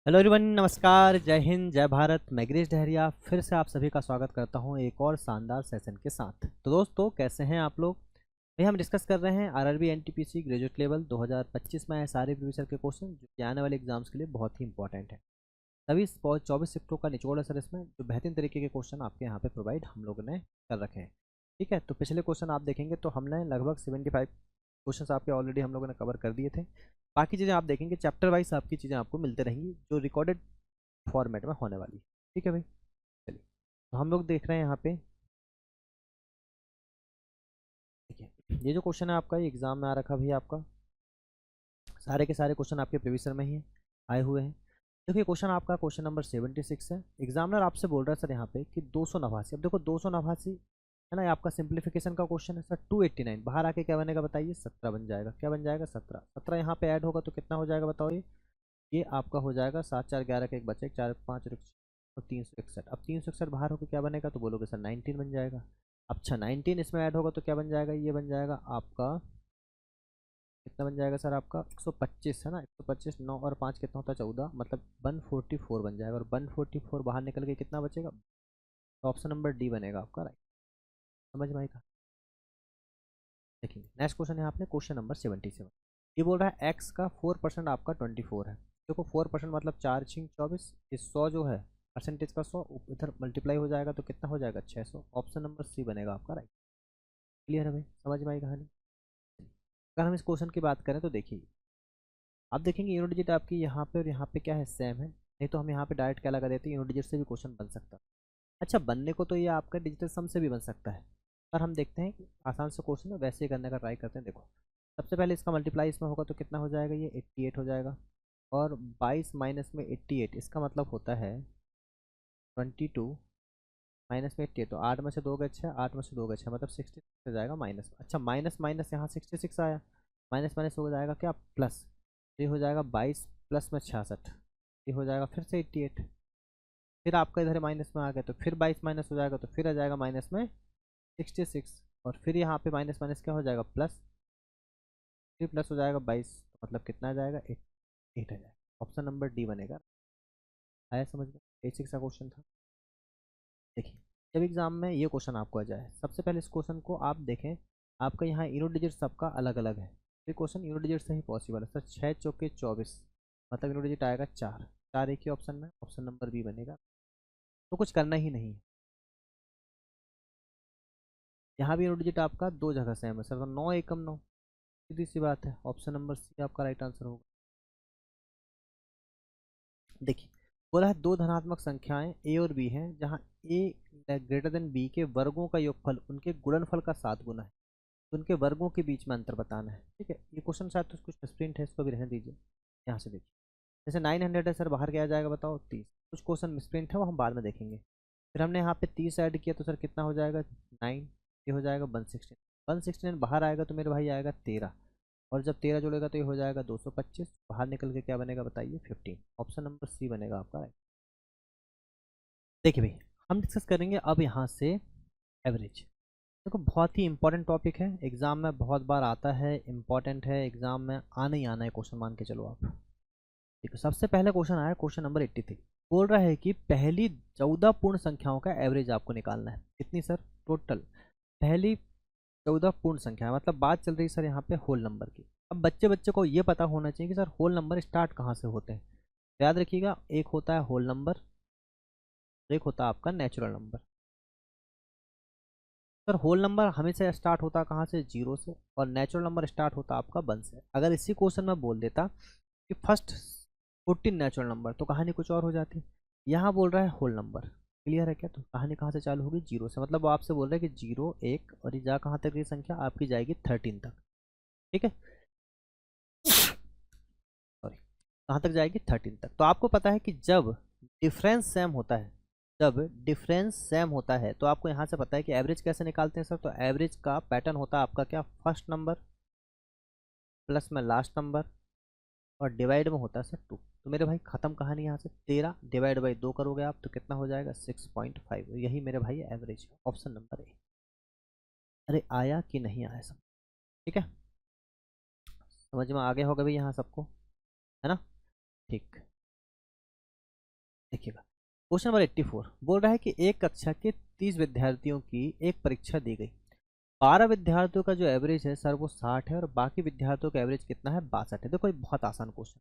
Hello everyone, नमस्कार, जय हिंद, जय भारत। मैं गिरीश डहरिया फिर से आप सभी का स्वागत करता हूं एक और शानदार सेशन के साथ। तो दोस्तों, कैसे हैं आप लोग? भाई, हम डिस्कस कर रहे हैं आरआरबी एनटीपीसी ग्रेजुएट लेवल 2025 में आए सारे प्रीवियस के क्वेश्चन जो कि आने वाले एग्जाम्स के लिए बहुत ही इंपॉर्टेंट है। सभी 24 शिफ्टों का निचोड़ है सर इसमें, जो बेहतरीन तरीके के क्वेश्चन आपके यहाँ पे प्रोवाइड हम लोगों ने कर रखे हैं। ठीक है, तो पिछले क्वेश्चन आप देखेंगे तो हमने लगभग 75 क्वेश्चन आपके ऑलरेडी हम लोगों ने कवर कर दिए थे। बाकी चीज़ें आप देखेंगे चैप्टर वाइज आपकी चीज़ें आपको मिलते रहेंगी जो रिकॉर्डेड फॉर्मेट में होने वाली है। ठीक है भाई, चलिए। तो हम लोग देख रहे हैं यहाँ पे, देखिए ये जो क्वेश्चन है आपका, ये एग्जाम में आ रखा भी आपका, सारे के सारे क्वेश्चन आपके प्रीवियस में ही आए हुए हैं। देखिए क्वेश्चन आपका क्वेश्चन नंबर 76 है। एग्जामिनर आपसे बोल रहा है सर यहाँ पे कि 289, अब देखो 289 है ना, ये आपका सिंप्लीफिकेशन का क्वेश्चन है सर। 289 बाहर आके क्या बनेगा बताइए? 17 बन जाएगा। क्या बन जाएगा? 17। 17 यहाँ पे ऐड होगा तो कितना हो जाएगा बताओ? ये आपका हो जाएगा 7 4 11 का एक बचे, 4 5 और 361। अब 361 बाहर होकर क्या बनेगा तो बोलोगे सर 19 बन जाएगा। अच्छा, 19 इसमें ऐड होगा तो क्या बन जाएगा? ये बन जाएगा आपका, कितना बन जाएगा सर आपका? 125 है ना। 125, 9 और 5 कितना होता है? 14, मतलब 144 बन जाएगा। और 144 बाहर निकल के कितना बचेगा? तो ऑप्शन नंबर डी बनेगा आपका राइट। समझ में आएगा? देखिए नेक्स्ट क्वेश्चन है आपने क्वेश्चन नंबर 77। ये बोल रहा है एक्स का 4% आपका 24 है। देखो 4% मतलब 4×24, ये 100 जो है परसेंटेज का 100 इधर मल्टीप्लाई हो जाएगा तो कितना हो जाएगा? 600। ऑप्शन नंबर सी बनेगा आपका राइट। क्लियर है भाई? समझ में आई कहानी? अगर हम इस क्वेश्चन की बात करें तो देखिए, आप देखेंगे यूनिट डिजिट आपकी यहाँ पे और यहाँ पे क्या है? सेम है। नहीं तो हम यहाँ पे डायरेक्ट क्या लगा देते हैं, यूनिट डिजिट से भी क्वेश्चन बन सकता है। अच्छा, बनने को तो ये आपका डिजिटल सम से भी बन सकता है, पर हम देखते हैं कि आसान से क्वेश्चन है वैसे ही करने का ट्राई करते हैं। देखो सबसे पहले इसका मल्टीप्लाई इसमें होगा तो कितना हो जाएगा? ये 88 हो जाएगा। और 22 माइनस में 88 इसका मतलब होता है 22 माइनस में 88, तो 8 में से 2 गए 6, 8 में से 2 गए 6, मतलब 66 हो जाएगा माइनस। अच्छा, माइनस माइनस यहाँ 66 आया, माइनस माइनस हो जाएगा क्या? प्लस। तो ये हो जाएगा 22 प्लस में 66, ये हो जाएगा फिर से 88। फिर आपका इधर माइनस में आ गया तो फिर 22 माइनस हो जाएगा तो फिर आ जाएगा माइनस में 66। और फिर यहाँ पे माइनस माइनस क्या हो जाएगा? प्लस। फिर प्लस हो जाएगा 22, तो मतलब कितना आ जाएगा? 8 आ जाएगा। ऑप्शन नंबर डी बनेगा। आया समझ में? बेसिक सा क्वेश्चन था। देखिए, जब एग्जाम में ये क्वेश्चन आपको आ जाए, सबसे पहले इस क्वेश्चन को आप देखें। आपका यहाँ यूनिट डिजिट सबका अलग अलग है। ये क्वेश्चन यूनिट डिजिट से ही पॉसिबल है सर। 6 चौके 24, मतलब यूनिट डिजिट आएगा 4। 4 एक ही ऑप्शन में, ऑप्शन नंबर बी बनेगा। तो कुछ करना ही नहीं है। यहाँ भी यूनिट डिजिट आपका दो जगह सेम है सर, तो 9 एकम 9, सीधी सी बात है। ऑप्शन नंबर सी आपका राइट आंसर होगा। देखिए, बोला है दो धनात्मक संख्याएं ए और बी हैं, जहां ए ग्रेटर देन बी के वर्गों का योगफल उनके गुणनफल का 7 गुना है। तो उनके वर्गों के बीच में अंतर बताना है। ठीक है, ये क्वेश्चन शायद तो कुछ स्प्रिंट है, इसको भी रहने दीजिए। यहाँ से देखिए, जैसे 900 है सर, बाहर क्या आ जाएगा बताओ? 30। कुछ क्वेश्चन मिसप्रिंट है वो हम बाद में देखेंगे। फिर हमने यहाँ पे 30 ऐड किया तो सर कितना हो जाएगा? 9। ये हो जाएगा 116। 116 बाहर आएगा तो मेरे भाई आएगा 13। और जब 13 जोड़ेगा तो ये हो जाएगा 225। बाहर निकल के क्या बनेगा बताइए? 15। ऑप्शन नंबर सी बनेगा आपका राइट। देखिए भाई, हम डिस्कस करेंगे अब यहाँ से एवरेज। देखो बहुत ही इंपॉर्टेंट टॉपिक है, एग्जाम में बहुत बार आता है, इंपॉर्टेंट है, एग्जाम में आना ही आना है क्वेश्चन, मान के चलो आप। ठीक है, सबसे पहले क्वेश्चन आया क्वेश्चन नंबर 83। बोल रहा है कि पहली 14 पूर्ण संख्याओं का एवरेज आपको निकालना है। कितनी सर? टोटल पहली 14 पूर्ण संख्या, मतलब बात चल रही है सर यहाँ पे होल नंबर की। अब बच्चे बच्चे को ये पता होना चाहिए कि सर होल नंबर स्टार्ट कहाँ से होते हैं। तो याद रखिएगा, एक होता है होल नंबर, एक होता है आपका natural number. Sir whole number हमेशा स्टार्ट होता है कहाँ से? जीरो से। और नेचुरल नंबर स्टार्ट होता है आपका 1 से। अगर इसी क्वेश्चन में बोल देता कि फर्स्ट 14 नेचुरल नंबर, तो कहानी कुछ और हो जाती। यहाँ बोल रहा है होल नंबर। क्लियर है क्या? तो कहानी कहाँ से चालू होगी? जीरो से। मतलब वो आपसे बोल रहे हैं कि 0 1 और ये जा कहाँ तक, ये संख्या आपकी जाएगी 13 तक। ठीक है, सॉरी, कहाँ तक जाएगी? 13 तक। तो आपको पता है कि जब डिफरेंस सेम होता है, जब डिफरेंस सेम होता है तो आपको यहाँ से पता है कि एवरेज कैसे निकालते हैं सर। तो एवरेज का पैटर्न होता है आपका क्या? फर्स्ट नंबर प्लस में लास्ट नंबर और डिवाइड में होता है सर 2। तो मेरे भाई खत्म कहानी यहाँ से। 13 डिवाइड बाई 2 करोगे आप तो कितना हो जाएगा? 6.5। यही मेरे भाई एवरेज है। Option number A. अरे आया कि नहीं आया सब? ठीक है, समझ में आ गया होगा भाई यहाँ सबको, है ना? ठीक। क्वेश्चन नंबर 84 बोल रहा है कि एक कक्षा के 30 विद्यार्थियों की एक परीक्षा दी गई। 12 विद्यार्थियों का जो एवरेज है सर वो 60 है और बाकी विद्यार्थियों का एवरेज कितना है, 62 है। देखो ये बहुत आसान क्वेश्चन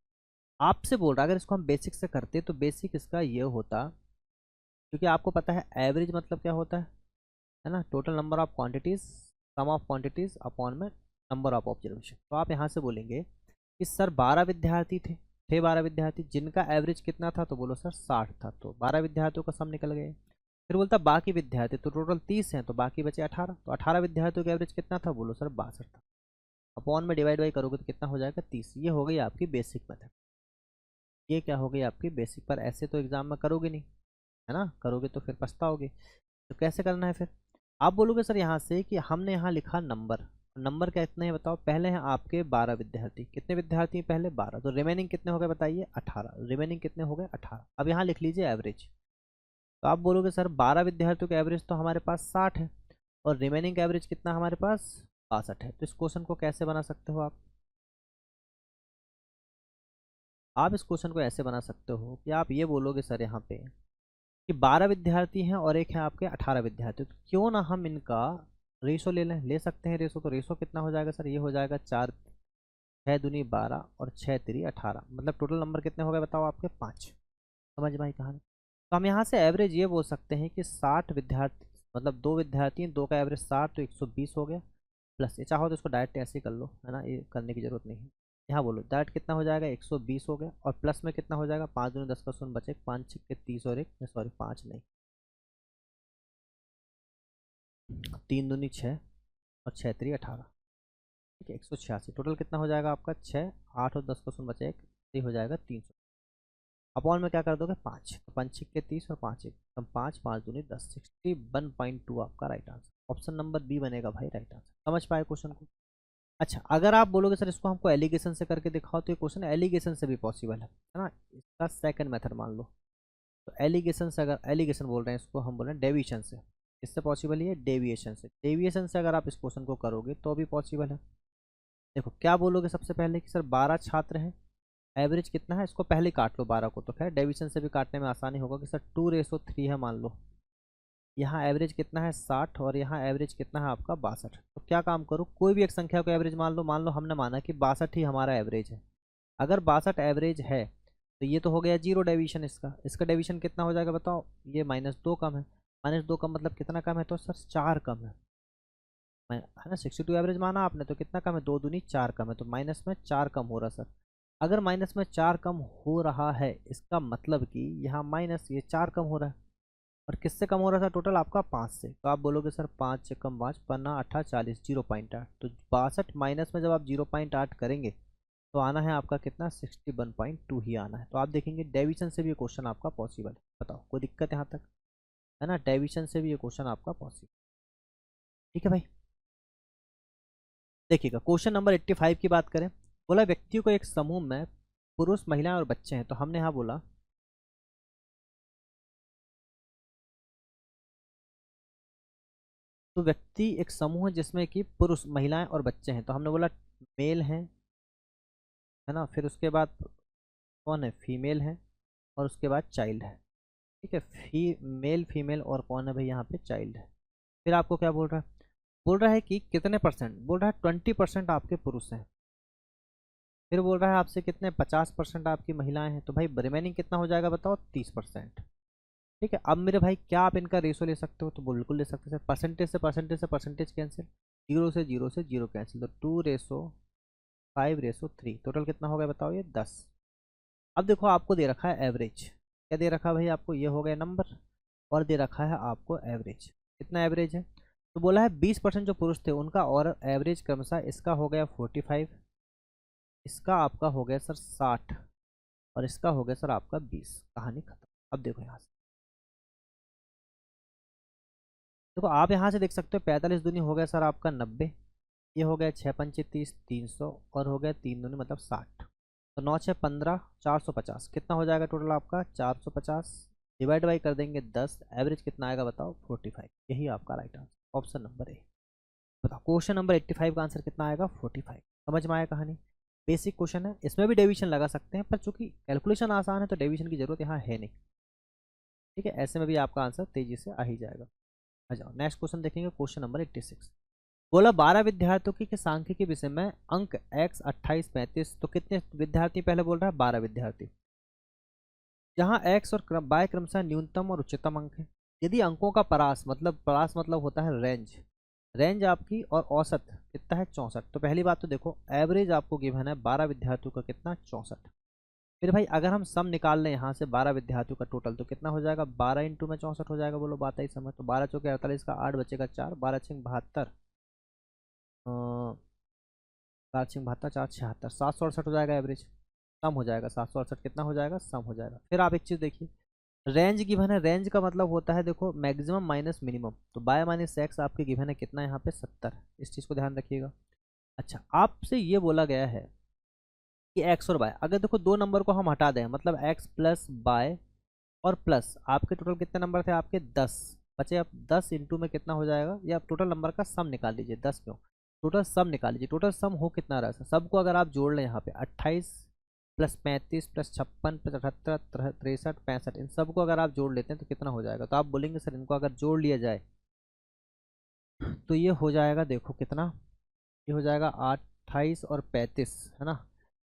आपसे बोल रहा है, अगर इसको हम बेसिक से करते तो बेसिक इसका ये होता, क्योंकि आपको पता है एवरेज मतलब क्या होता है ना, total number of quantities sum of quantities upon में नंबर ऑफ ऑब्जर्वेशन। तो आप यहाँ से बोलेंगे कि सर 12 विद्यार्थी थे 12 विद्यार्थी जिनका एवरेज कितना था, तो बोलो सर 60 था, तो 12 विद्यार्थियों का सम निकल गए। फिर बोलता बाकी विद्यार्थी, तो टोटल 30 हैं तो बाकी बचे 18, तो 18 विद्यार्थियों का एवरेज कितना था, बोलो सर 62 था। अपॉन में डिवाइड बाई करोगे तो कितना हो जाएगा, 30। ये हो गई आपकी बेसिक मेथड, ये क्या हो गई आपकी बेसिक। पर ऐसे तो एग्जाम में करोगे नहीं, है ना, करोगे तो फिर पछताओगे। तो कैसे करना है फिर, आप बोलोगे सर यहाँ से कि हमने यहाँ लिखा नंबर, नंबर कितने हैं बताओ, पहले हैं आपके 12 विद्यार्थी, कितने विद्यार्थी हैं पहले 12, तो रिमेनिंग कितने हो गए बताइए 18, रिमेनिंग कितने हो गए 18। अब यहाँ लिख लीजिए एवरेज, तो आप बोलोगे सर 12 विद्यार्थियों का एवरेज तो हमारे पास 60 है और रिमेनिंग का एवरेज कितना हमारे पास 62 है। तो इस क्वेश्चन को कैसे बना सकते हो आप इस क्वेश्चन को ऐसे बना सकते हो कि आप ये बोलोगे सर यहाँ पे कि 12 विद्यार्थी हैं और एक है आपके 18 विद्यार्थी, तो क्यों ना हम इनका रेशो ले सकते हैं रेशो। तो रेशो कितना हो जाएगा सर, ये हो जाएगा 4 6 दूनी 12 और 6 3 18, मतलब टोटल नंबर कितने हो गए बताओ आपके 5। समझ में आई कहानी। तो हम यहाँ से एवरेज ये बोल सकते हैं कि 60 विद्यार्थी, मतलब 2 विद्यार्थी हैं, 2 का एवरेज 60 तो 120 हो गया, प्लस ये चाहो तो इसको डायरेक्ट ऐसे ही कर लो, है ना, ये करने की जरूरत नहीं है। यहाँ बोलो डायरेक्ट कितना हो जाएगा 120 हो गया, और प्लस में कितना हो जाएगा 5 दूनी 10 का शून्य बचे, 5 6 30 और एक सॉरी 5 नहीं 3 दूनी 6 और 6 3 18, ठीक है 186। टोटल कितना हो जाएगा आपका 6 8 और 10 का शून्य बचे एक, ये हो जाएगा 300। अपॉन में क्या कर दोगे 5, तो 5 6 30 और 5 एक तो 5 5 दूनी 10, 61.2 आपका right answer. Option number B बनेगा भाई राइट आंसर। समझ पाए क्वेश्चन को। अच्छा अगर आप बोलोगे सर इसको हमको एलिगेशन से करके दिखाओ, तो ये क्वेश्चन एलिगेशन से भी पॉसिबल है ना, इसका सेकंड मेथड मान लो। तो एलिगेशन से, अगर एलिगेशन बोल रहे हैं इसको हम बोल रहे हैं डेविएशन से, इससे पॉसिबल ही है डेविएशन से। डेविएशन से अगर आप इस क्वेश्चन को करोगे तो भी पॉसिबल है। देखो क्या बोलोगे सबसे पहले कि सर 12 छात्र हैं, एवरेज कितना है, इसको पहले काट लो 12 को, तो खैर डेविएशन से भी काटने में आसानी होगा कि सर 2:3 है मान लो। यहाँ एवरेज कितना है 60 और यहाँ एवरेज कितना है आपका 62। तो क्या काम करो, कोई भी एक संख्या को एवरेज मान लो हमने माना कि 62 ही हमारा एवरेज है। अगर 62 एवरेज है तो ये तो हो गया जीरो डेविएशन, इसका डेविएशन कितना हो जाएगा बताओ, ये -2 कम है, -2 कम मतलब कितना कम है, तो सर 4 कम है ना। 62 एवरेज माना आपने तो कितना कम है, 2 दूनी 4 कम है, तो माइनस में 4 कम हो रहा सर। अगर माइनस में 4 कम हो रहा है इसका मतलब कि यहाँ माइनस ये 4 कम हो रहा है, और किससे कम हो रहा था टोटल आपका 5 से। तो आप बोलोगे सर 5 से कम 5 पन्ना 8 40 0.8, तो 62 माइनस में जब आप 0.8 करेंगे तो आना है आपका कितना 61.2 ही आना है। तो आप देखेंगे डेविएशन से भी ये क्वेश्चन आपका पॉसिबल है। बताओ कोई दिक्कत यहाँ तक, है ना, डेविएशन से भी ये क्वेश्चन आपका पॉसिबल। ठीक है भाई, देखिएगा क्वेश्चन नंबर 85 की बात करें। बोला व्यक्तियों को एक समूह में पुरुष महिलाएं और बच्चे हैं, तो हमने यहाँ बोला तो व्यक्ति एक समूह है जिसमें कि पुरुष महिलाएं और बच्चे हैं, तो हमने बोला मेल हैं, है ना, फिर उसके बाद कौन है फीमेल है, और उसके बाद चाइल्ड है। ठीक है, मेल फीमेल और कौन है भाई यहाँ पे चाइल्ड है। फिर आपको क्या बोल रहा है कि कितने परसेंट, बोल रहा है 20% आपके पुरुष हैं। फिर बोल रहा है आपसे कितने 50% आपकी महिलाएं हैं, तो भाई रिमेनिंग कितना हो जाएगा बताओ 30%। ठीक है, अब मेरे भाई क्या आप इनका रेशो ले सकते हो, तो बिल्कुल ले सकते हो सर। परसेंटेज कैंसिल, जीरो से जीरो कैंसिल, तो 2:5:3, टोटल कितना हो गया बताओ ये 10। अब देखो आपको दे रखा है एवरेज, क्या दे रखा है भाई आपको, ये हो गया नंबर, और दे रखा है आपको एवरेज। कितना एवरेज है, तो बोला है 20% जो पुरुष थे उनका और एवरेज क्रमशः इसका हो गया 45, इसका आपका हो गया सर 60, और इसका हो गया सर आपका 20। कहानी खत्म। अब देखो यहाँ से, देखो आप यहाँ से देख सकते हो 45 दूनी हो गया सर आपका 90, ये हो गया 6 पंचे 30 300, और हो गया 3 दूनी मतलब 60, तो 9 6 15 450, कितना हो जाएगा टोटल आपका 450। डिवाइड बाई कर देंगे 10, एवरेज कितना आएगा बताओ 45। यही आपका right answer option number A. बताओ क्वेश्चन नंबर 85 का आंसर कितना आएगा 45। समझ में आया कहानी, बेसिक क्वेश्चन है, इसमें भी डेविएशन लगा सकते हैं, पर चूंकि कैलकुलेशन आसान है तो डेविएशन की जरूरत यहाँ है नहीं। ठीक है, ऐसे में भी आपका आंसर तेजी से आ ही जाएगा। आ जाओ नेक्स्ट क्वेश्चन देखेंगे, क्वेश्चन नंबर 86। बोला 12 विद्यार्थियों के सांख्यिकी विषय में अंक x 28 35, तो कितने विद्यार्थी पहले बोल रहा है? 12 विद्यार्थी। जहाँ x और y क्रमशः न्यूनतम और उच्चतम अंक है। यदि अंकों का परास मतलब होता है रेंज, रेंज आपकी और औसत कितना है? 64। तो पहली बात तो देखो एवरेज आपको गिवन है 12 विद्यार्थियों का कितना? 64। फिर भाई अगर हम सम निकाल लें यहाँ से 12 विद्यार्थियों का टोटल, तो कितना हो जाएगा? 12 इंटू में 64 हो जाएगा। बोलो बात आई समझ? तो 12 चौके 48 का 8 बचेगा 4, 12 छः 72, 4 छः 72, 4 76, 768 हो जाएगा एवरेज। सम हो जाएगा 768, कितना हो जाएगा? सम हो जाएगा। फिर आप एक चीज़ देखिए, रेंज गिवन है, रेंज का मतलब होता है देखो मैक्सिमम माइनस मिनिमम, तो बाय माइनस एक्स आपके गिवन है कितना यहाँ पे? 70। इस चीज़ को ध्यान रखिएगा। अच्छा, आपसे ये बोला गया है कि एक्स और वाई, अगर देखो दो नंबर को हम हटा दें, मतलब एक्स प्लस वाई और प्लस आपके टोटल कितने नंबर थे आपके? 10 बचे। अब 10 इंटू में कितना हो जाएगा? या टोटल नंबर का सम निकाल लीजिए। 10 क्यों, टोटल सम निकाल लीजिए। टोटल सम हो कितना रहा है? सबको अगर आप जोड़ लें यहाँ पे 28 प्लस 35 प्लस 56 प्लस 78 63 65, इन सबको अगर आप जोड़ लेते हैं तो कितना हो जाएगा? तो आप बोलेंगे सर इनको अगर जोड़ लिया जाए तो ये हो जाएगा, देखो कितना ये हो जाएगा? 28 और 35 है ना,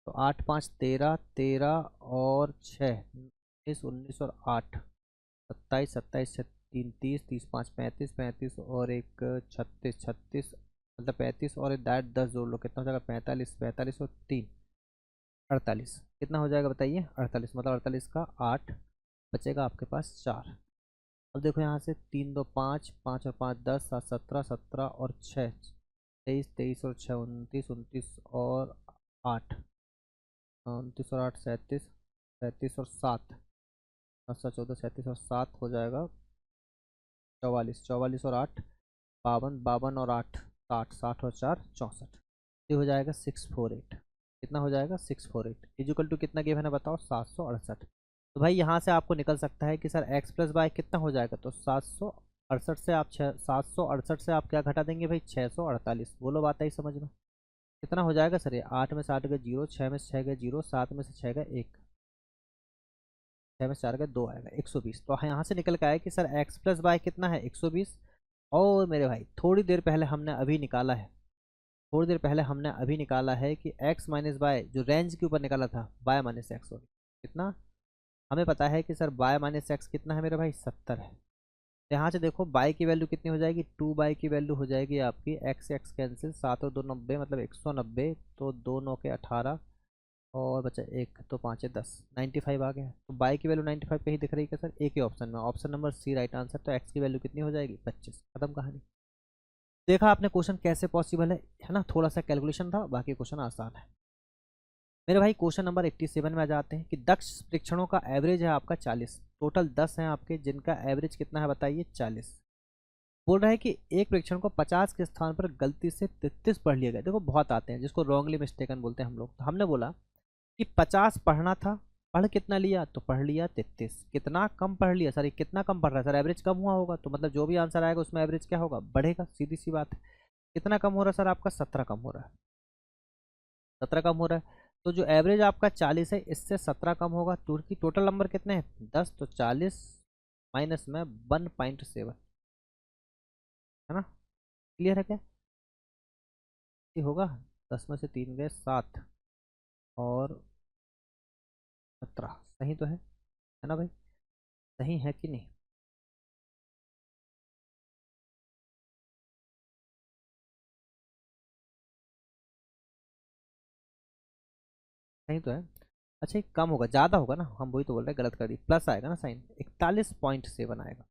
तो 8 5 13, 13 और 6 19, 19 और 8 27, 27 6 3 30, 30 5 35, 35 और एक 36, 36 मतलब 35 और एक दाट 10 जोड़ लो, कितना हो जाएगा? 45, 45 और 3 48, कितना हो जाएगा बताइए? 48, मतलब 48 का 8 बचेगा आपके पास 4। अब देखो यहाँ से 3 2 5, 5 और 5 10, 7 17, 17 और 6 23, 23 और 6 29, 29 और 8 29 और 8 37, 37 और 7 10 14 37 और 7 हो जाएगा 44, 44 और 8 52, 52 और 8 60, 60 और 4 64, ये हो जाएगा 648। कितना हो जाएगा? 648 इजुकल टू कितना गिवन है बताओ? 768। तो भाई यहाँ से आपको निकल सकता है कि सर एक्स प्लस वाई कितना हो जाएगा? तो 768 से आप 768 से आप क्या घटा देंगे भाई? 648। बोलो बात आई समझ में? कितना हो जाएगा सर? ये 8 में से 8 गए 0, 6 में से 6 गए 0, 7 में से 6 गए 1, 6 में से 4 गए 2 आएगा 120। तो यहाँ से निकल के आया कि सर एक्स प्लस वाई कितना है? 120। और मेरे भाई थोड़ी देर पहले हमने अभी निकाला है, थोड़ी देर पहले हमने अभी निकाला है कि x माइनस वाई जो रेंज के ऊपर निकाला था y माइनस एक्स, सॉरी कितना, हमें पता है कि सर y माइनस एक्स कितना है मेरे भाई? 70 है। तो यहाँ से देखो y की वैल्यू कितनी हो जाएगी? 2y की वैल्यू हो जाएगी आपकी x x कैंसिल, 7 और 2 90, मतलब 190, तो 2 9 के 18 और बचा 1 तो 5 है 10, 95 आ गया। तो y की वैल्यू 95 कहीं दिख रही है क्या सर? एक ही ऑप्शन में, option number C right answer. तो x की वैल्यू कितनी हो जाएगी? 25। खत्म कहानी। देखा आपने क्वेश्चन कैसे पॉसिबल है ना? थोड़ा सा कैलकुलेशन था, बाकी क्वेश्चन आसान है मेरे भाई। क्वेश्चन नंबर 87 में आ जाते हैं कि दक्ष परीक्षणों का एवरेज है आपका 40, टोटल 10 हैं आपके जिनका एवरेज कितना है बताइए? 40। बोल रहा है कि एक परीक्षण को 50 के स्थान पर गलती से 33 पढ़ लिया गया। देखो बहुत आते हैं जिसको रॉन्गली मिस्टेकन बोलते हैं हम लोग। तो हमने बोला कि 50 पढ़ना था, पढ़ कितना लिया? तो पढ़ लिया 33। कितना कम पढ़ लिया सर? ये कितना कम पढ़ रहा है सर? एवरेज कम हुआ होगा, तो मतलब जो भी आंसर आएगा उसमें एवरेज क्या होगा? बढ़ेगा, सीधी सी बात है। कितना कम हो रहा है सर आपका? 17 कम हो रहा है, 17 कम हो रहा है। तो जो एवरेज आपका 40 है इससे 17 कम होगा, क्योंकि टोटल नंबर कितने हैं? 10, तो 40 माइनस में 1.7 है ना? क्लियर है क्या? ये होगा 10 में से 3 गए 7 और 17, सही तो है ना भाई? सही है कि नहीं? सही तो है। अच्छा, एक कम होगा, ज़्यादा होगा ना, हम वही तो बोल रहे हैं, गलत कर दी, प्लस आएगा ना साइन, 41.7 आएगा।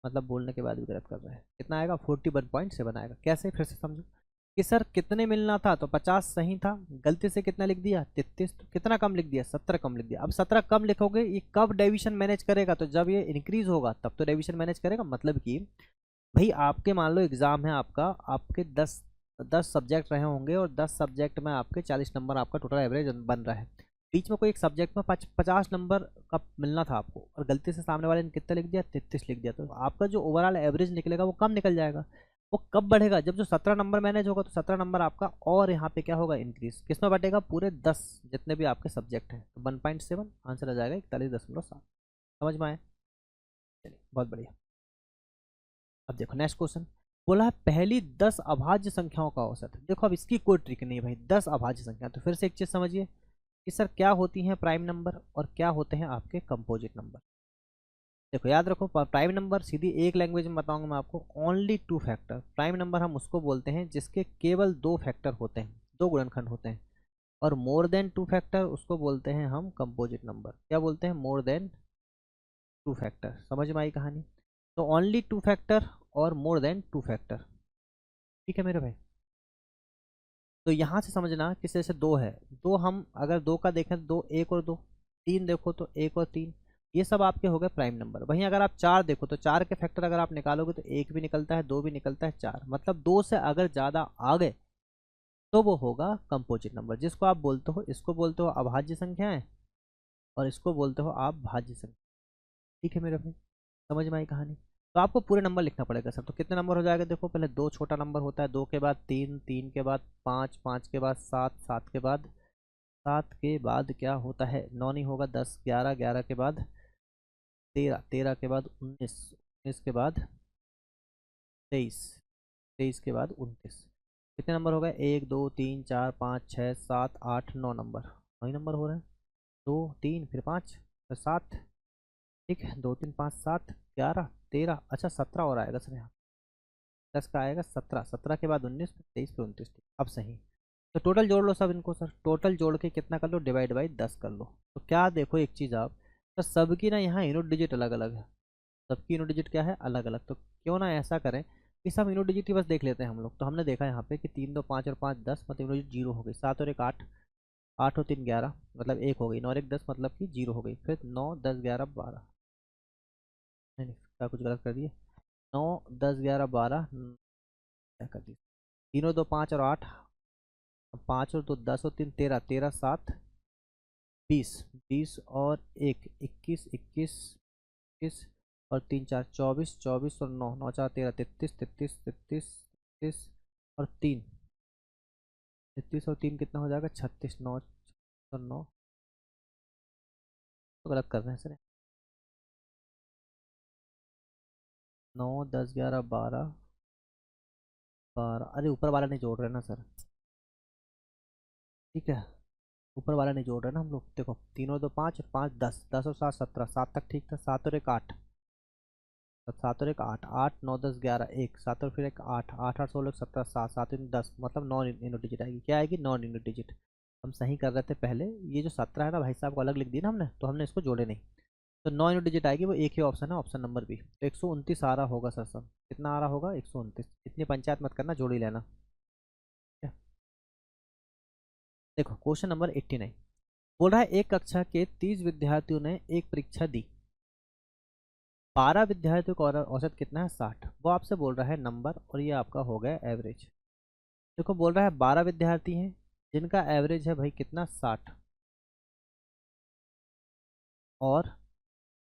मतलब बोलने के बाद भी गलत कर रहे हैं। कितना आएगा? 41.7 आएगा। कैसे? फिर से समझो कि सर कितने मिलना था? तो 50 सही था, गलती से कितना लिख दिया? 33। तो कितना कम लिख दिया? 17 कम लिख दिया। अब 17 कम लिखोगे, ये कब डेविएशन मैनेज करेगा? तो जब ये इंक्रीज होगा तब तो डेविएशन मैनेज करेगा। मतलब कि भाई आपके मान लो एग्जाम है आपका, आपके 10 सब्जेक्ट रहे होंगे और 10 सब्जेक्ट में आपके 40 नंबर आपका टोटल एवरेज बन रहा है। बीच में कोई एक सब्जेक्ट में 50 नंबर का मिलना था आपको, और गलती से सामने वाले ने कितना लिख दिया? 33 लिख दिया। तो आपका जो ओवरऑल एवरेज निकलेगा वो कम निकल जाएगा। वो कब बढ़ेगा? जब जो 17 नंबर मैनेज होगा, तो 17 नंबर आपका और यहाँ पे क्या होगा? इंक्रीज। किस में बटेगा? पूरे 10 जितने भी आपके सब्जेक्ट हैं। तो 1.7 आंसर आ जाएगा 41.7। समझ में आए? चलिए बहुत बढ़िया। अब देखो नेक्स्ट क्वेश्चन, बोला है पहली 10 अभाज्य संख्याओं का औसत। देखो अब इसकी कोई ट्रिक नहीं है भाई, 10 अभाज्य संख्या। तो फिर से एक चीज समझिए कि सर क्या होती हैं प्राइम नंबर और क्या होते हैं आपके कंपोजिट नंबर। देखो याद रखो, प्राइम नंबर सीधी एक लैंग्वेज में बताऊंगा मैं आपको, ओनली 2 फैक्टर। प्राइम नंबर हम उसको बोलते हैं जिसके केवल 2 फैक्टर होते हैं, 2 गुणनखंड होते हैं। और मोर देन 2 फैक्टर उसको बोलते हैं हम कंपोजिट नंबर। क्या बोलते हैं? More than 2 factor. समझ में आई कहानी? तो ओनली 2 फैक्टर और मोर देन 2 फैक्टर। ठीक है मेरे भाई। तो यहाँ से समझना कि जैसे 2 है, दो हम अगर 2 का देखें तो 2 1 और 2, 3 देखो तो 1 और 3, ये सब आपके हो गए प्राइम नंबर। वहीं अगर आप 4 देखो तो 4 के फैक्टर अगर आप निकालोगे तो 1 भी निकलता है, 2 भी निकलता है, 4 मतलब 2 से अगर ज़्यादा आ गए तो वो होगा कंपोजिट नंबर, जिसको आप बोलते हो, इसको बोलते हो अभाज्य संख्याएं और इसको बोलते हो आप भाज्य संख्या। ठीक है मेरे भाई, समझ में आई कहानी? तो आपको पूरे नंबर लिखना पड़ेगा सर। तो कितने नंबर हो जाएगा? देखो पहले 2 छोटा नंबर होता है, 2 के बाद 3, 3 के बाद 5, 5 के बाद 7, 7 के बाद 7 के बाद क्या होता है? 9 नहीं होगा, 10, 11, 11 के बाद 13, 13 के बाद 19, 19 के बाद 23, 23 के बाद 29। कितने नंबर हो गए? 1 2 3 4 5 6 7 8 9 नंबर। 9 ही नंबर हो रहे हैं। 2 3 फिर 5 फिर 7। ठीक है, 2 3 5 7 11 13, अच्छा 17 और आएगा सर यहाँ। 10 का आएगा 17, 17 के बाद 19 फिर 23 फिर 29। अब सही। तो टोटल जोड़ लो सब इनको सर, टोटल जोड़ के कितना कर लो? डिवाइड बाई 10 कर लो। तो क्या देखो एक चीज़ आप, तो सबकी ना यहाँ यूनिट डिजिट अलग अलग है। सबकी यूनिट डिजिट क्या है? अलग अलग। तो क्यों ना ऐसा करें कि सब यूनिट डिजिट ही बस देख लेते हैं हम लोग। तो हमने देखा यहाँ पे कि 3 2 5 और 5 10 मतलब यूनिट डिजिट 0 हो गई। 7 और 1 8, 8 और 3 11 मतलब 1 हो गई। 9 और 1 10 मतलब कि 0 हो गई। फिर 9 10 11 12, नहीं नहीं क्या कुछ गलत कर दिए। 9 10 11 12 क्या कर दिए? तीनों 2 5 और 8, 5 और 2 10 और 3 13, 13 7 20, 20 और 1 21, 21 21 और 3 4 24, 24 और 9 9 4 13 33, 33 33 33 और 3, 33 और 3 कितना हो जाएगा? 36। 9 और 9 तो गलत कर रहे हैं सर। 9 10 11 12 12, अरे ऊपर वाला नहीं जोड़ रहे ना सर। ठीक है, ऊपर वाला नहीं जोड़ रहे ना हम लोग। देखो तीनों 2 5 और 5 10, 10 और 7 17, 7 तक ठीक था। 7 और 1 8, 7 और 1 8, 8 9 10 11 1, 7 और फिर 1 8, 8 8 16 17 7, 7 10 मतलब 9 यूनिट डिजिट आएगी। क्या आएगी? 9 यूनिट डिजिट। हम सही कर रहे थे पहले, ये जो 17 है ना भाई साहब को अलग लिख दिया ना हमने, तो हमने इसको जोड़े नहीं। तो 9 यूनिट डिजिट आएगी, वो एक ही ऑप्शन है, ऑप्शन नंबर बी। तो 129 आ रहा होगा सर सब। कितना आ रहा होगा? 129। इतनी पंचायत मत करना, जोड़ ही लेना। ठीक है? देखो क्वेश्चन नंबर 89 बोल रहा है एक कक्षा के 30 विद्यार्थियों ने एक परीक्षा दी। 12 विद्यार्थियों का औसत कितना है? 60। वो आपसे बोल रहा है नंबर और ये आपका हो गया एवरेज। देखो बोल रहा है 12 विद्यार्थी हैं जिनका एवरेज है भाई कितना? 60। और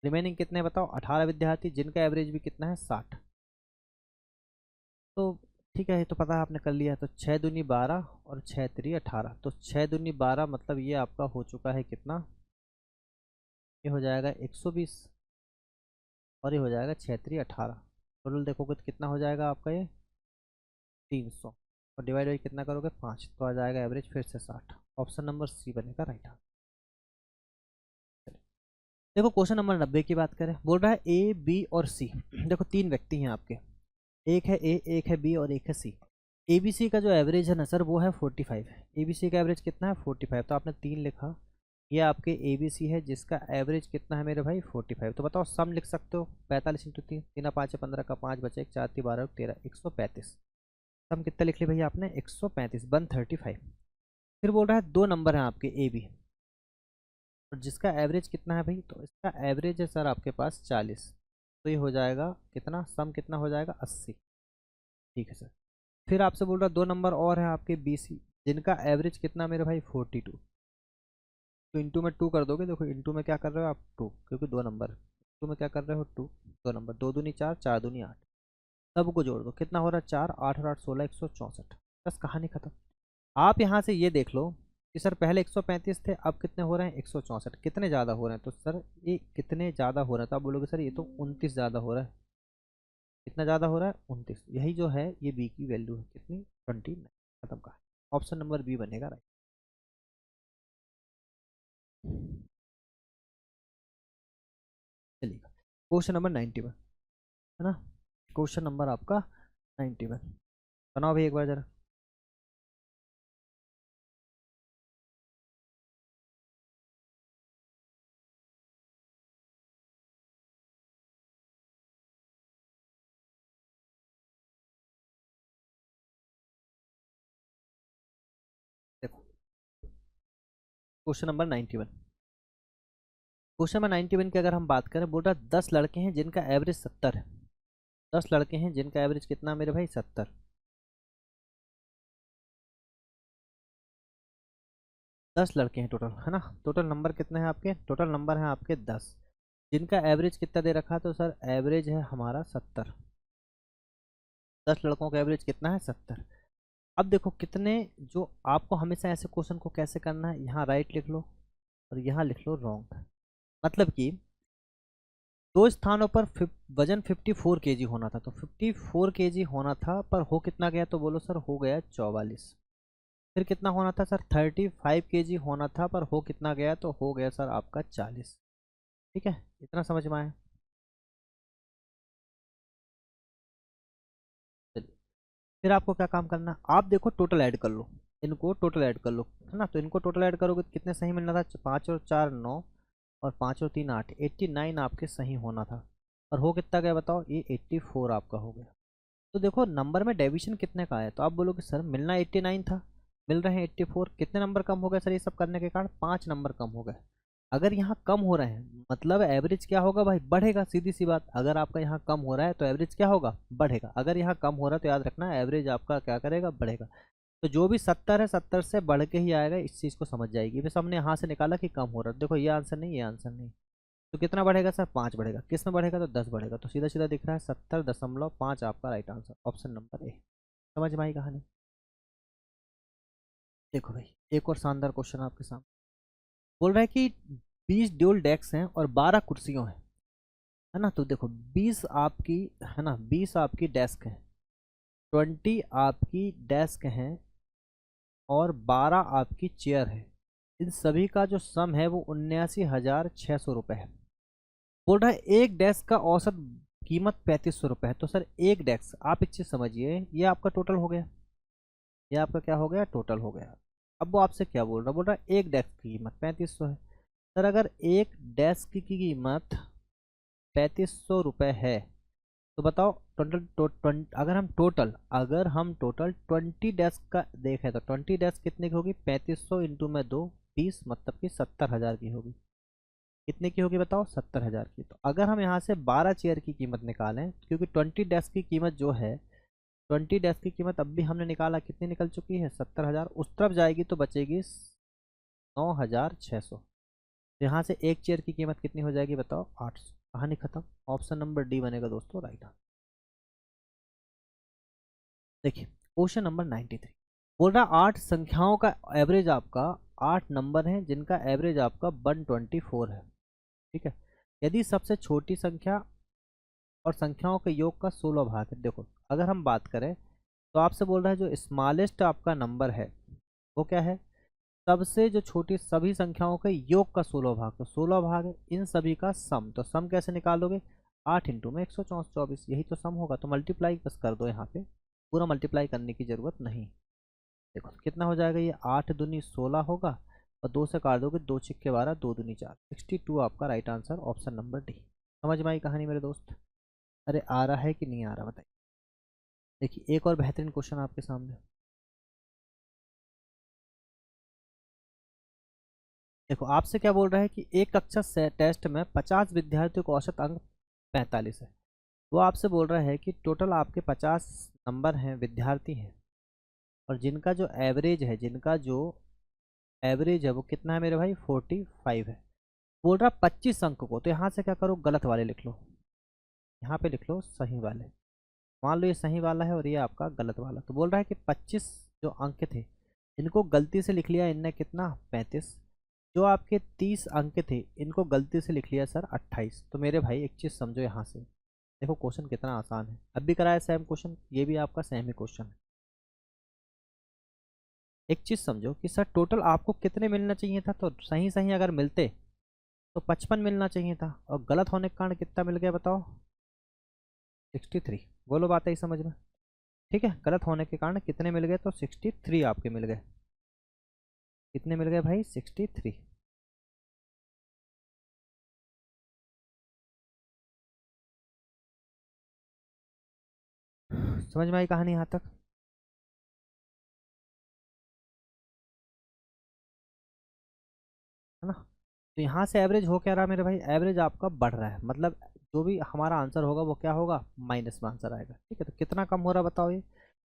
रिमेनिंग कितने बताओ? 18 विद्यार्थी जिनका एवरेज भी कितना है? 60। तो ठीक है, ये तो पता है आपने कर लिया। तो 6 दूनी 12 और 6 3 18। तो 6 दूनी 12 मतलब ये आपका हो चुका है कितना? ये हो जाएगा 120 और ये हो जाएगा 6 3 18। टोटल देखोगे तो कितना हो जाएगा आपका? ये 300। और डिवाइड बाई कितना करोगे? 5, तो आ जाएगा एवरेज फिर से 60। ऑप्शन नंबर सी बनेगा राइट आंसर। देखो क्वेश्चन नंबर 90 की बात करें, बोल रहा है ए बी और सी। देखो 3 व्यक्ति हैं आपके, एक है ए, एक है बी और एक है सी। ए बी सी का जो एवरेज है ना सर वो है 45। ए बी सी का एवरेज कितना है? 45। तो आपने 3 लिखा, ये आपके ए बी सी है जिसका एवरेज कितना है मेरे भाई? 45। तो बताओ सम लिख सकते हो। 45 इंटू 3, 3 5 15 का 5 बचे 1 4 3 12 13, 135। सम कितना लिख लिया भैया आपने? 135, 135। फिर बोल रहा है 2 नंबर हैं आपके ए बी और जिसका एवरेज कितना है भाई? तो इसका एवरेज है सर आपके पास 40। तो ये हो जाएगा कितना? सम कितना हो जाएगा? 80। ठीक है सर। फिर आपसे बोल रहा है 2 नंबर और हैं आपके बी सी जिनका एवरेज कितना मेरे भाई? 42। तो इंटू में 2 कर दोगे। देखो इंटू में क्या कर रहे हो आप? 2, क्योंकि 2 नंबर। इंटू में क्या कर रहे हो? 2, 2 नंबर। 2 दूनी 4, 4 दूनी 8। सबको जोड़ दो, कितना हो रहा है? 4 8 और 8 16, 164। बस कहानी खत्म। आप यहाँ से ये देख लो कि सर पहले 135 थे, अब कितने हो रहे हैं 164, कितने ज़्यादा हो रहे हैं? तो सर ये कितने ज़्यादा हो रहे हैं, तो आप बोलोगे सर ये तो 29 ज़्यादा हो रहा है। कितना ज़्यादा हो रहा है? 29। यही जो है ये बी की वैल्यू है, कितनी? 29। खत्म का ऑप्शन नंबर बी बनेगा राइट। चलिएगा क्वेश्चन नंबर 91, है ना? क्वेश्चन नंबर आपका 91 बनाओ भाई एक बार जरा। देखो क्वेश्चन नंबर 91, क्वेश्चन नंबर 91 की अगर हम बात करें, बोल रहा 10 लड़के हैं जिनका एवरेज 70 है। 10 लड़के हैं जिनका एवरेज कितना मेरे भाई? 70। 10 लड़के हैं टोटल, है ना? टोटल नंबर कितने हैं आपके? टोटल नंबर हैं आपके 10, जिनका एवरेज कितना दे रखा है? तो सर एवरेज है हमारा 70। 10 लड़कों का एवरेज कितना है? 70। अब देखो कितने, जो आपको हमेशा ऐसे क्वेश्चन को कैसे करना है, यहाँ राइट लिख लो और यहाँ लिख लो रॉन्ग। मतलब कि दो स्थानों पर वजन 54 केजी होना था, तो 54 केजी होना था, पर हो कितना गया? तो बोलो सर हो गया 44। फिर कितना होना था सर? 35 केजी होना था, पर हो कितना गया? तो हो गया सर आपका 40। ठीक है, इतना समझ में आया? चलिए फिर आपको क्या काम करना है, आप देखो टोटल ऐड कर लो, इनको टोटल ऐड कर लो, है ना? तो इनको टोटल ऐड करोगे तो कितने सही मिलना था? 5 और 4 9, और 5 और 3 8, 89 आपके सही होना था। और हो कितना गया बताओ? ये 84 आपका हो गया। तो देखो नंबर में डेविएशन कितने का आया, तो आप बोलोगे सर मिलना 89 था, मिल रहे हैं 84, कितने नंबर कम हो गए सर ये सब करने के कारण? 5 नंबर कम हो गए। अगर यहाँ कम हो रहे हैं मतलब एवरेज क्या होगा भाई? बढ़ेगा, सीधी सी बात। अगर आपका यहाँ कम हो रहा है तो एवरेज क्या होगा? बढ़ेगा। अगर यहाँ कम हो रहा है तो याद रखना एवरेज आपका क्या करेगा? बढ़ेगा। तो जो भी 70 है 70 से बढ़ के ही आएगा, इस चीज़ को समझ जाएगी। बस हमने यहाँ से निकाला कि कम हो रहा है, देखो ये आंसर नहीं, ये आंसर नहीं। तो कितना बढ़ेगा सर? 5 बढ़ेगा। किस में बढ़ेगा? तो 10 बढ़ेगा। तो सीधा सीधा दिख रहा है 70.5 आपका right answer, option number A. समझ में आई कहानी? देखो भाई एक और शानदार क्वेश्चन आपके सामने, बोल रहा है कि 20 ड्यूल डेस्क हैं और 12 कुर्सियों हैं, है ना? तो देखो 20 आपकी, है ना, 20 आपकी डेस्क है, 20 आपकी डेस्क हैं, और 12 आपकी चेयर है। इन सभी का जो सम है वो 79,600 रुपये है। बोल रहा है एक डेस्क का औसत कीमत 3500 रुपये है। तो सर एक डेस्क, आप एक चीज़ समझिए, ये आपका टोटल हो गया, ये आपका क्या हो गया? टोटल हो गया। अब वो आपसे क्या बोल रहा है? बोल रहा है एक डेस्क की कीमत 3500 है। सर अगर एक डेस्क की कीमत 3500 रुपये है, तो बताओ अगर हम टोटल 20 डेस्क का देखें तो 20 डेस्क कितने की होगी? 3500 इंटू में 2, 20, मतलब कि 70,000 की होगी। कितने की होगी बताओ? 70,000 की। तो अगर हम यहाँ से 12 चेयर की कीमत निकालें, क्योंकि 20 डेस्क की कीमत जो है, 20 डेस्क की कीमत अब भी हमने निकाला, कितनी निकल चुकी है? 70,000। उस तरफ जाएगी तो बचेगी 9,600। यहाँ से एक चेयर की कीमत कितनी हो जाएगी बताओ? 800। कहानी खत्म। ऑप्शन नंबर डी बनेगा दोस्तों राइट आंसर। देखिए क्वेश्चन नंबर 93, बोल रहा 8 संख्याओं का एवरेज आपका, 8 नंबर हैं जिनका एवरेज आपका 124 है। ठीक है, यदि सबसे छोटी संख्या और संख्याओं के योग का 16 भाग है। देखो अगर हम बात करें तो आपसे बोल रहा है जो स्मॉलेस्ट आपका नंबर है वो क्या है? सबसे जो छोटी सभी संख्याओं के योग का 16 भाग, तो 16 भाग है इन सभी का सम। तो सम कैसे निकालोगे? 8 इंटू में 124, यही तो सम होगा। तो मल्टीप्लाई बस कर दो, यहाँ पे पूरा मल्टीप्लाई करने की ज़रूरत नहीं। देखो कितना हो जाएगा? ये 8 दूनी 16 होगा, और 2 से काट दोगे, 2 छिक्के 12, 2 दूनी 4, 62 आपका right answer, option number D. समझ में आई कहानी मेरे दोस्त? अरे आ रहा है कि नहीं आ रहा बताइए। देखिए एक और बेहतरीन क्वेश्चन आपके सामने। देखो आपसे क्या बोल रहा है कि एक कक्षा से टेस्ट में 50 विद्यार्थियों को औसत अंक 45 है। वो आपसे बोल रहा है कि टोटल आपके 50 नंबर हैं, विद्यार्थी हैं, और जिनका जो एवरेज है वो कितना है मेरे भाई? 45 है। बोल रहा 25 अंक को, तो यहाँ से क्या करो? गलत वाले लिख लो, यहाँ पे लिख लो सही वाले। मान लो ये सही वाला है और ये आपका गलत वाला। तो बोल रहा है कि 25 जो अंक थे इनको गलती से लिख लिया इनने कितना 35। जो आपके 30 अंक थे इनको गलती से लिख लिया सर 28। तो मेरे भाई एक चीज़ समझो यहाँ से, देखो क्वेश्चन कितना आसान है। अब भी कराया सेम क्वेश्चन, ये भी आपका सेम ही क्वेश्चन है। एक चीज़ समझो कि सर टोटल आपको कितने मिलना चाहिए था, तो सही सही अगर मिलते तो 55 मिलना चाहिए था, और गलत होने के कारण कितना मिल गया बताओ, 63। बोलो बात है समझ में? ठीक है, गलत होने के कारण कितने मिल गए, तो 63 आपके मिल गए। कितने मिल गए भाई, 63। समझ में आई कहानी यहाँ तक? है ना? तो यहाँ से एवरेज हो क्या रहा मेरे भाई, एवरेज आपका बढ़ रहा है, मतलब जो भी हमारा आंसर होगा वो क्या होगा, माइनस में आंसर आएगा। ठीक है, तो कितना कम हो रहा है बताओ, ये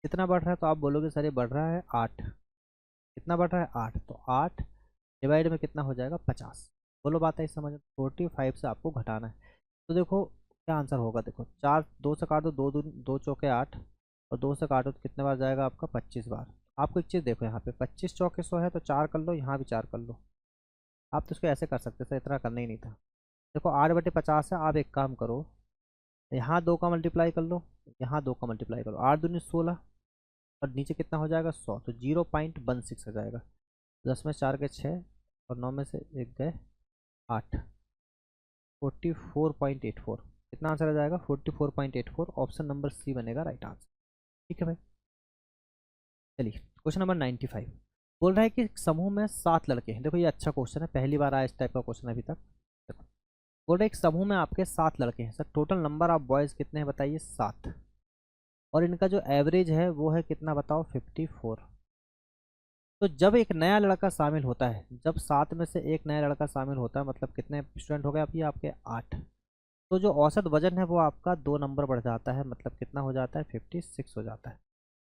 कितना बढ़ रहा है, तो आप बोलोगे सर ये बढ़ रहा है 8। कितना बढ़ रहा है 8, तो 8 डिवाइड में कितना हो जाएगा 50। बोलो बात है समझ में? 45 से आपको घटाना है। तो देखो क्या आंसर होगा, देखो 4 2 से काट दो, 2 चौके 8, और 2 से काटो तो कितने बार जाएगा आपका 25 बार। आपको एक चीज़ देखो यहाँ पे 25 चौके 100 है, तो 4 कर लो, यहाँ भी 4 कर लो। आप तो इसको ऐसे कर सकते थे, इतना करना ही नहीं था। देखो 8/50 है, आप एक काम करो, यहाँ 2 का मल्टीप्लाई कर लो, यहाँ 2 का मल्टीप्लाई करो, 8 दूनी 16, और नीचे कितना हो जाएगा 100, तो 0.16 हो जाएगा। 10 में 4 के 6, और 9 में से 1 गए 8, 44.84। कितना आंसर आ जाएगा 44.84। ऑप्शन नंबर सी बनेगा राइट आंसर। ठीक है भाई, चलिए क्वेश्चन नंबर 95। बोल रहा है कि एक समूह में 7 लड़के हैं। देखो ये अच्छा क्वेश्चन है, पहली बार आया इस टाइप का क्वेश्चन अभी तक। देखो बोल रहे एक समूह में आपके 7 लड़के हैं sir, total number of boys कितने हैं बताइए, 7। और इनका जो एवरेज है वो है कितना बताओ, 54। तो जब एक नया लड़का शामिल होता है, जब 7 में से एक नया लड़का शामिल होता है, मतलब कितने स्टूडेंट हो गए अभी आपके 8, तो जो औसत वजन है वो आपका 2 नंबर बढ़ जाता है, मतलब कितना हो जाता है 56 हो जाता है।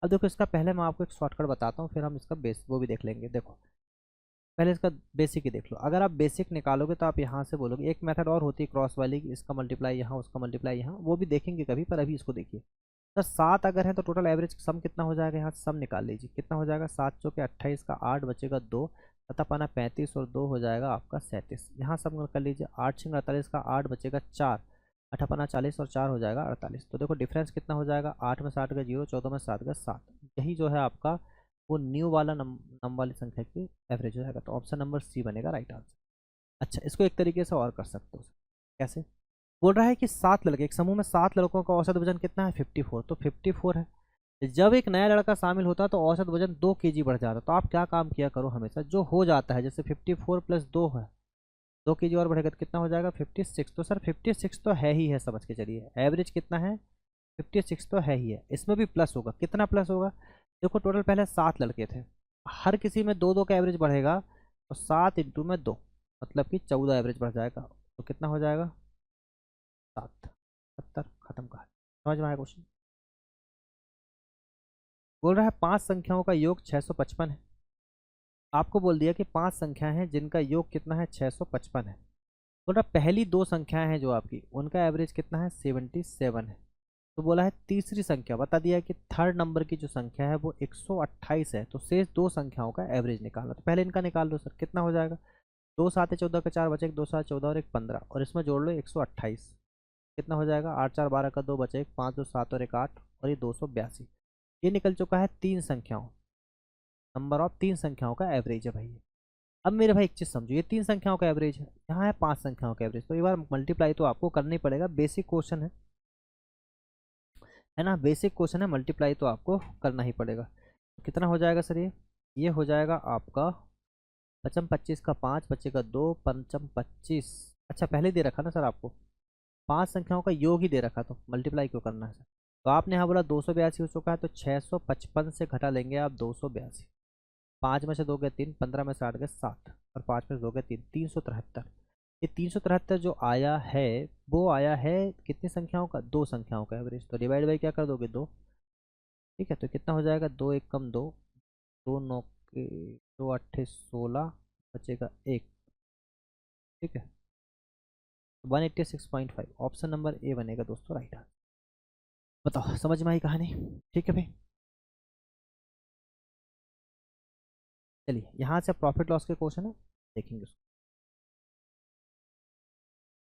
अब देखो इसका पहले मैं आपको एक शॉर्टकट बताता हूँ, फिर हम इसका बेस वो भी देख लेंगे। देखो पहले इसका बेसिक ही देख लो। अगर आप बेसिक निकालोगे तो आप यहाँ से बोलोगे, एक मेथड और होती है क्रॉस वाली की, इसका मल्टीप्लाई यहाँ उसका मल्टीप्लाई यहाँ, वो भी देखेंगे कभी, पर अभी इसको देखिए। सर 7 अगर है तो टोटल एवरेज सम कितना हो जाएगा, यहाँ से सम निकाल लीजिए, कितना हो जाएगा 7 चौके 28 का 8 बचेगा 2, सत्ता पाना 35 और 2 हो जाएगा आपका 37। यहाँ सम कर लीजिए, 8 छिंग 48 का 8 बचेगा 4, अठापना 40 और 4 हो जाएगा 48। तो देखो डिफरेंस कितना हो जाएगा, 8 में 60 का 0, 14 में 7 का 7। यही जो है आपका वो न्यू वाला नंबर वाली संख्या की एवरेज हो जाएगा। तो ऑप्शन नंबर सी बनेगा राइट आंसर। अच्छा इसको एक तरीके से और कर सकते हो, कैसे? बोल रहा है कि 7 लड़के, एक समूह में 7 लड़कों का औसत वजन कितना है 54, तो 54 है। जब एक नया लड़का शामिल होता है तो औसत वजन 2 kg बढ़ जाता है। तो आप क्या काम किया करो, हमेशा जो हो जाता है, जैसे 54 + 2 है, 2 kg और बढ़ेगा तो कितना हो जाएगा 56। तो सर 56 तो है ही है, समझ के चलिए एवरेज कितना है 56 तो है ही है। इसमें भी प्लस होगा, कितना प्लस होगा, देखो टोटल पहले 7 लड़के थे, हर किसी में 2 2 का एवरेज बढ़ेगा, तो 7 इंटू में 2 मतलब कि 14 एवरेज बढ़ जाएगा। तो कितना हो जाएगा 7, 70, खत्म कहा। समझ में आया क्वेश्चन? बोल रहा है 5 संख्याओं का योग 655 है। आपको बोल दिया कि 5 संख्याएं हैं जिनका योग कितना है 655 है। बोल रहा पहली 2 संख्याएं हैं जो आपकी, उनका एवरेज कितना है 77 है। तो बोला है तीसरी संख्या, बता दिया है कि थर्ड नंबर की जो संख्या है वो 128 है, तो शेष 2 संख्याओं का एवरेज निकालना। तो पहले इनका निकाल लो सर, कितना हो जाएगा, 2 7 14 का 4 बचे, 2 7 14 और 1 15, और इसमें जोड़ लो 128, कितना हो जाएगा 8 4 12 का 2 बचे, 5 2 7 और 1 8, और ये 282। ये निकल चुका है 3 संख्याओं, नंबर ऑफ 3 संख्याओं का एवरेज है भाई। अब मेरे भाई एक चीज़ समझो, ये 3 संख्याओं का एवरेज है, यहाँ है 5 संख्याओं का एवरेज, तो एक बार मल्टीप्लाई तो आपको करना ही पड़ेगा, बेसिक क्वेश्चन है ना, बेसिक क्वेश्चन है, मल्टीप्लाई तो आपको करना ही पड़ेगा। तो कितना हो जाएगा सर ये हो जाएगा आपका पचम 25 का 5 बचेगा 2, पंचम 25। अच्छा पहले दे रखा ना सर आपको, 5 संख्याओं का योग ही दे रखा, तो मल्टीप्लाई क्यों करना है सर? तो आपने यहाँ बोला 282 हो चुका है, तो 655 से घटा लेंगे आप 282, 5 में से 2 गए 3, 15 में से 8 गए 7, और 5 में से 2 गए 3, 373। ये 373 जो आया है वो आया है कितनी संख्याओं का, 2 संख्याओं का एवरेज। तो डिवाइड बाई क्या कर दोगे 2, ठीक है, तो कितना हो जाएगा 2 1 कम 2, 2 9 के 2 8 16, बचेगा 1। ठीक है, 186.5, ऑप्शन नंबर ए बनेगा दोस्तों राइट आंसर। बताओ समझ में आई कहानी? ठीक है भाई। चलिए यहाँ से प्रॉफिट लॉस के क्वेश्चन है, देखेंगे उसको।